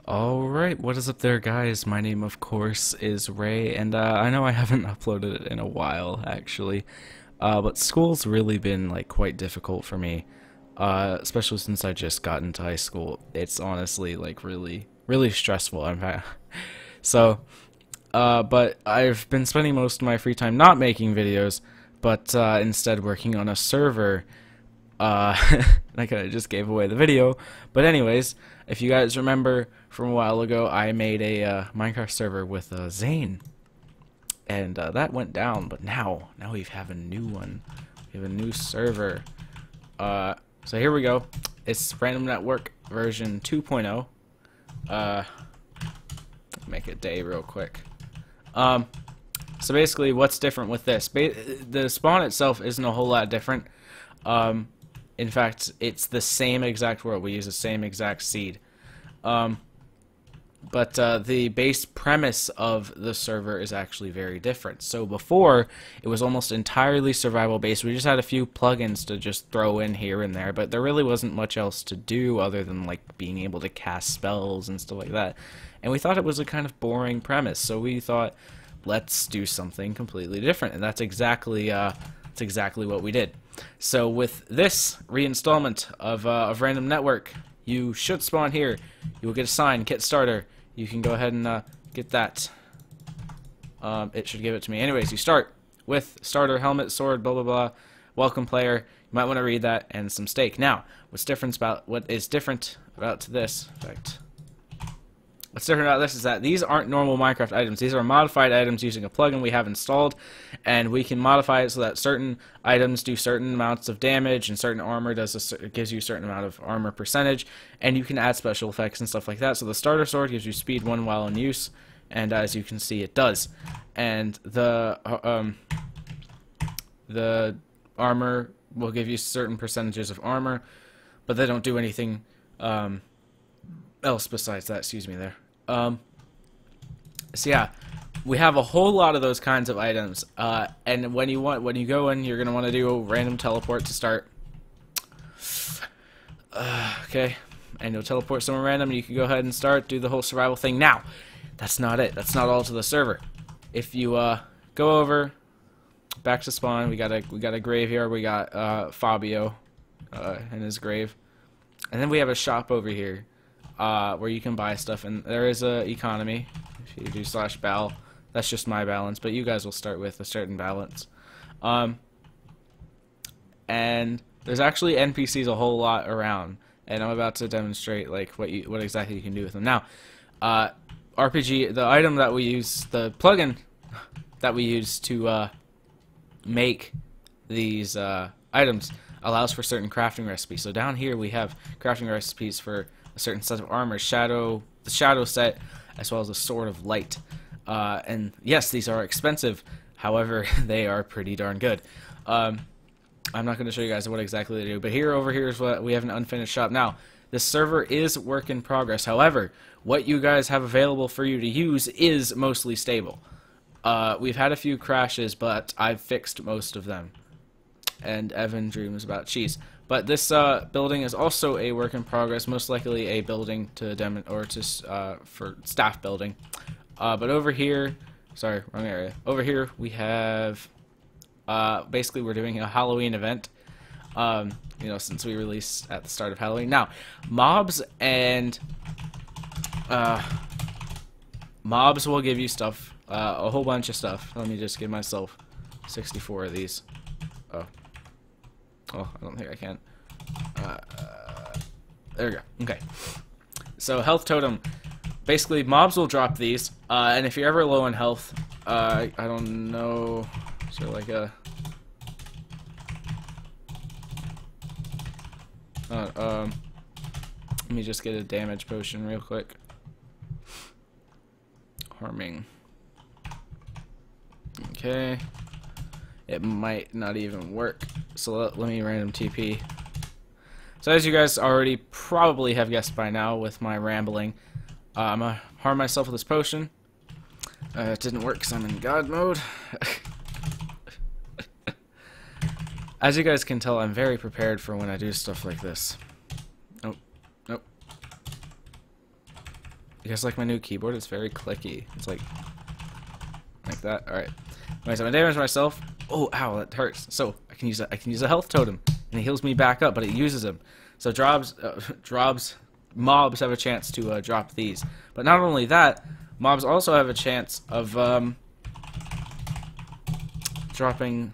Alright, what is up there, guys? My name, of course, is Ray, and I know I haven't uploaded it in a while, actually, but school's really been, like, quite difficult for me, especially since I just got into high school. It's honestly, like, really stressful. So, but I've been spending most of my free time not making videos, but instead working on a server. I kind of just gave away the video. But anyways, if you guys remember from a while ago, I made a Minecraft server with Zane. And that went down, but now we have a new one. We have a new server. So here we go. It's Random Network version 2.0. Make a day real quick. So basically, what's different with this? The spawn itself isn't a whole lot different. In fact, it's the same exact world. We use the same exact seed. But the base premise of the server is actually very different. So before, it was almost entirely survival based. We just had a few plugins to just throw in here and there, but there really wasn't much else to do other than like being able to cast spells and stuff like that. And we thought it was a kind of boring premise, so we thought, let's do something completely different. And that's exactly what we did. So with this reinstallment of Random Network, you should spawn here. You will get a sign, Kit Starter. You can go ahead and get that. It should give it to me. Anyways, you start with starter, helmet, sword, blah blah blah. Welcome player. You might want to read that and some steak. Now, what is different about this? In fact, what's different about this is that these aren't normal Minecraft items. These are modified items using a plugin we have installed, and we can modify it so that certain items do certain amounts of damage, and certain armor gives you a certain amount of armor percentage, and you can add special effects and stuff like that. So the starter sword gives you speed 1 while in use, and as you can see, it does. And the armor will give you certain percentages of armor, but they don't do anything else besides that. Excuse me there. So yeah, we have a whole lot of those kinds of items, and when you go in, you're gonna want to do a random teleport to start. Okay, and you'll teleport somewhere random, and you can go ahead and start, do the whole survival thing. Now, that's not it. That's not all to the server. If you go over back to spawn, we got a graveyard. We got Fabio in his grave, and then we have a shop over here. Where you can buy stuff, and there is a economy. If you do /bal, that's just my balance, but you guys will start with a certain balance. And there's actually NPCs a whole lot around, and I'm about to demonstrate like what exactly you can do with them. Now, RPG, the item that we use, the plugin that we use to make these items allows for certain crafting recipes. So down here we have crafting recipes for a certain set of armor, the shadow set, as well as the sword of light. And yes, these are expensive. However, they are pretty darn good. I'm not going to show you guys what exactly they do, but over here is what we have, an unfinished shop. Now, this server is work in progress. However, what you guys have available for you to use is mostly stable. We've had a few crashes, but I've fixed most of them. And Evan dreams about cheese. But this building is also a work in progress, most likely a building for staff building. But over here, sorry, wrong area. Over here we have basically we're doing a Halloween event. You know, since we released at the start of Halloween. Now, mobs will give you stuff, a whole bunch of stuff. Let me just give myself 64 of these. Oh, I don't think I can. There we go. Okay. So, health totem. Basically, mobs will drop these, and if you're ever low on health, I don't know, is there like a... let me just get a damage potion real quick. Harming. Okay. It might not even work, so let me random TP. So as you guys already probably have guessed by now with my rambling, I'm gonna harm myself with this potion. It didn't work because I'm in God mode. As you guys can tell, I'm very prepared for when I do stuff like this. Nope. Nope. You guys like my new keyboard? It's very clicky. It's like that. All right. Anyways, I'm gonna damage myself. Oh, ow, that hurts. So I can use a health totem, and it heals me back up, but it uses them. So mobs have a chance to drop these. But not only that, mobs also have a chance of dropping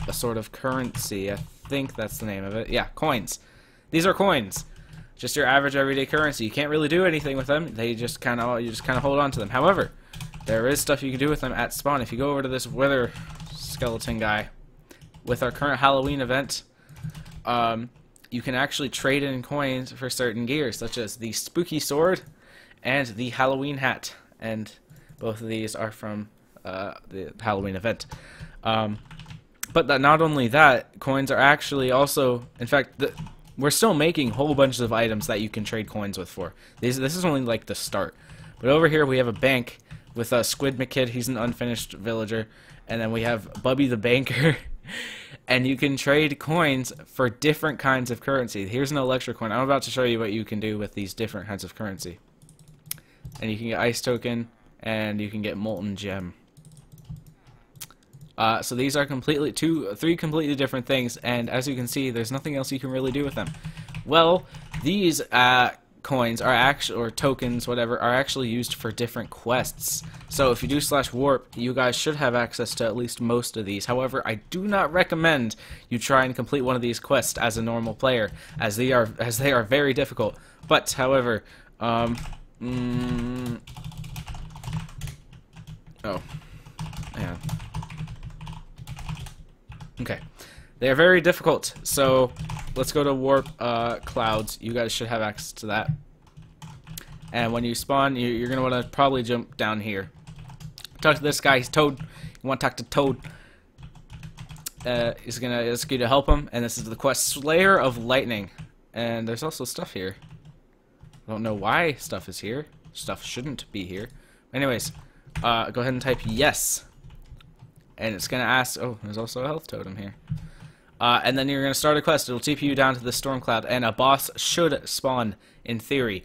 a sort of currency. I think that's the name of it. Yeah, coins. These are coins. Just your average everyday currency. You can't really do anything with them. You just kind of hold on to them. However, there is stuff you can do with them at spawn. If you go over to this wither skeleton guy, with our current Halloween event, you can actually trade in coins for certain gear, such as the spooky sword and the Halloween hat. And both of these are from the Halloween event. But not only that, coins are actually also, in fact, we're still making whole bunches of items that you can trade coins with for. This is only like the start. But over here we have a bank with Squid McKid. He's an unfinished villager. And then we have Bubby the Banker. And you can trade coins for different kinds of currency. Here's an electro coin. I'm about to show you what you can do with these different kinds of currency. And you can get ice token, and you can get molten gem. So these are three completely different things, and as you can see, there's nothing else you can really do with them. Well, these coins are actually, or tokens, whatever, are actually used for different quests. So if you do /warp, you guys should have access to at least most of these. However, I do not recommend you try and complete one of these quests as a normal player, as they are very difficult. But however, oh yeah. Okay, they are very difficult, so let's go to warp clouds. You guys should have access to that. And when you spawn, you're going to want to probably jump down here. Talk to this guy, he's Toad. You want to talk to Toad. He's going to ask you to help him, and this is the quest Slayer of Lightning. And there's also stuff here. I don't know why stuff is here. Stuff shouldn't be here. Anyways, go ahead and type yes. And it's going to ask, oh, there's also a health totem here. And then you're going to start a quest. It'll TP you down to the storm cloud, and a boss should spawn, in theory.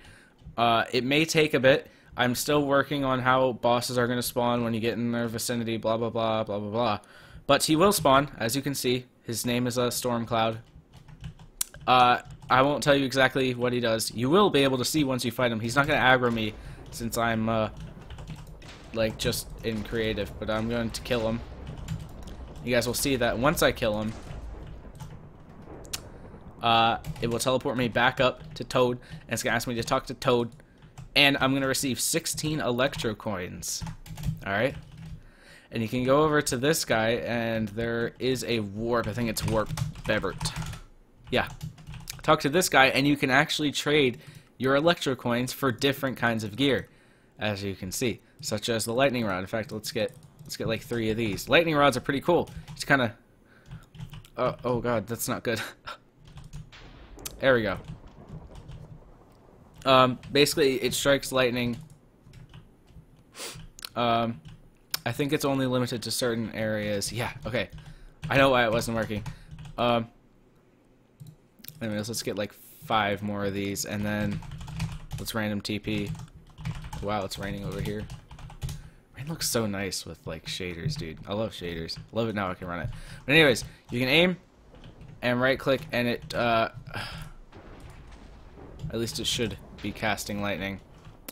It may take a bit. I'm still working on how bosses are going to spawn when you get in their vicinity, blah, blah, blah, blah, blah, blah. But he will spawn, as you can see. His name is storm cloud. I won't tell you exactly what he does. You will be able to see once you fight him. He's not going to aggro me, since I'm, like, just in creative. But I'm going to kill him. You guys will see that once I kill him, it will teleport me back up to Toad, and it's going to ask me to talk to Toad, and I'm going to receive 16 electro coins. Alright? And you can go over to this guy, and there is a warp. I think it's Warp Bebert. Yeah. Talk to this guy, and you can actually trade your electro coins for different kinds of gear, as you can see, such as the lightning rod. In fact, let's get like 3 of these. Lightning rods are pretty cool. It's kind of... oh god, that's not good. There we go. Basically, it strikes lightning. I think it's only limited to certain areas. Yeah, okay. I know why it wasn't working. Anyways, let's get like 5 more of these, and then let's random TP. Wow, it's raining over here. Rain looks so nice with like shaders, dude. I love shaders. Love it now I can run it. But anyways, you can aim and right click, and it at least it should be casting lightning.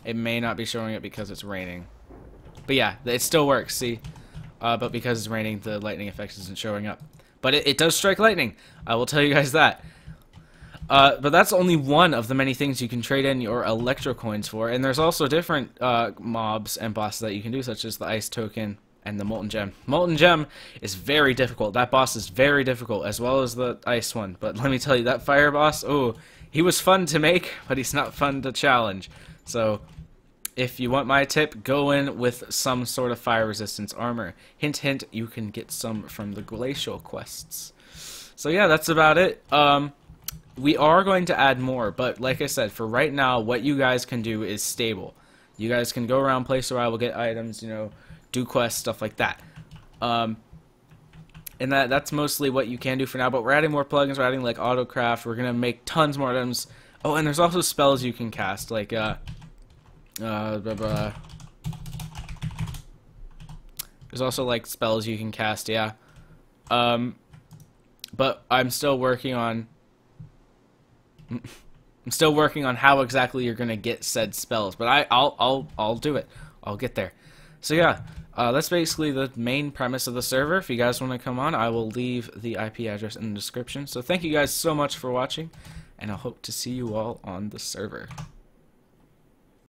It may not be showing it because it's raining. But yeah, it still works, see? But because it's raining, the lightning effect isn't showing up. But it does strike lightning. I will tell you guys that. But that's only one of the many things you can trade in your electro coins for. And there's also different mobs and bosses that you can do, such as the ice token and the molten gem. Molten gem is very difficult. That boss is very difficult, as well as the ice one. But let me tell you, that fire boss, oh, he was fun to make, but he's not fun to challenge. So if you want my tip, go in with some sort of fire resistance armor. Hint, hint, you can get some from the glacial quests. So yeah, that's about it. We are going to add more, but like I said, for right now, what you guys can do is stable. You guys can go around, play survival, get items, you know, do quests, stuff like that. And that's mostly what you can do for now, but we're adding more plugins. We're adding like autocraft. We're going to make tons more items. Oh, and there's also spells you can cast, like Blah, blah. There's also like spells you can cast, yeah. But I'm still working on how exactly you're gonna get said spells. But I'll do it. I'll get there. So yeah, that's basically the main premise of the server. If you guys want to come on, I will leave the IP address in the description. So thank you guys so much for watching, and I hope to see you all on the server.